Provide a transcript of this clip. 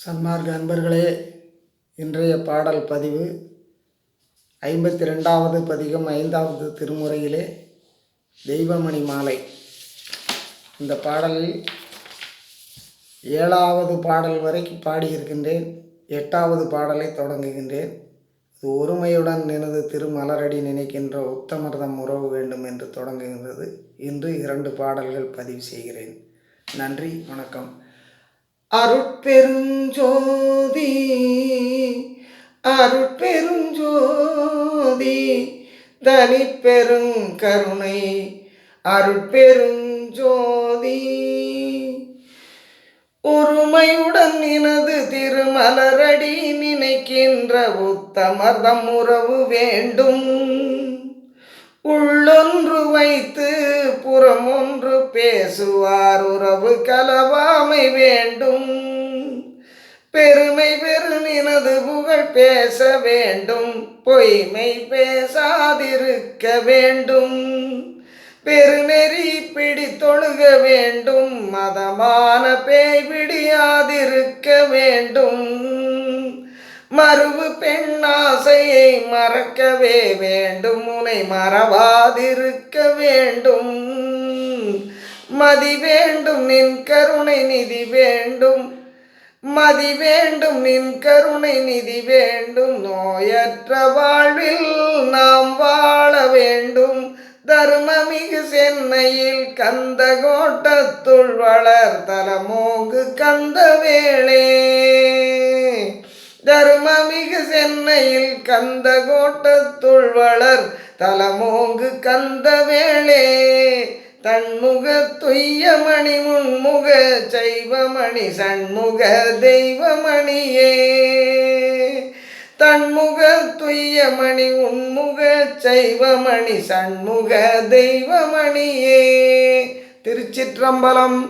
சன்மார்க்க அன்பர்களே, இன்றைய பாடல் பதிவு 52வது பதிகம் 5வது திருமுறையிலே தெய்வமணி மாலை. இந்த பாடலில் 7வது பாடல் வரைக்கும் பாடியிருக்கின்றேன். 8வது பாடலை தொடங்குகின்றேன். இது ஒருமையுடன் நினது திருமலரடி நினைக்கின்ற உத்தமர்தம் உறவு வேண்டும் என்று தொடங்குகின்றது. இன்று 2 பாடல்கள் பதிவு செய்கிறேன். நன்றி, வணக்கம். அருட்பெருஞ்சோதி அருட்பெருஞ்சோதி தனிப்பெருங்கருணை அருட்பெருஞ்சோதி ஒருமையுடன் நினது திருமலரடி நினைக்கின்ற உத்தமர்தம் உறவு வேண்டும். உள்ளொன்று வைத்து புறமொன்று பேசுவார் உறவு கலவாமை வேண்டும். பெருமை பெரு நினது புகழ் பேச வேண்டும், பொய்மை பேசாதிருக்க வேண்டும். பெருநெறி பிடித்தொழுக வேண்டும், மதமான பேய் பிடியாதிருக்க வேண்டும். மறுவு பெண்ணாசையை மறக்கவே வேண்டும், உனை மறவாதிருக்க வேண்டும். மதி வேண்டும் நின் கருணை நிதி வேண்டும், மதி வேண்டும் நின் கருணை நிதி வேண்டும். நோயற்ற வாழ்வில் நாம் வாழ வேண்டும். தர்மமிகு சென்னையில் கந்த கோட்டத்துள் வளர் தலமோங்கு கந்த வேளே. தர்மமிகு சென்னையில் கந்த கோட்டத்துள் வளர் தலமோங்கு கந்த வேளே. தன்முக துய்யமணி முன்முக சைவமணி சண்முக தெய்வமணியே. தன்முக துய்யமணி உன்முக சைவமணி சண்முக தெய்வமணியே. திருச்சிற்றம்பலம்.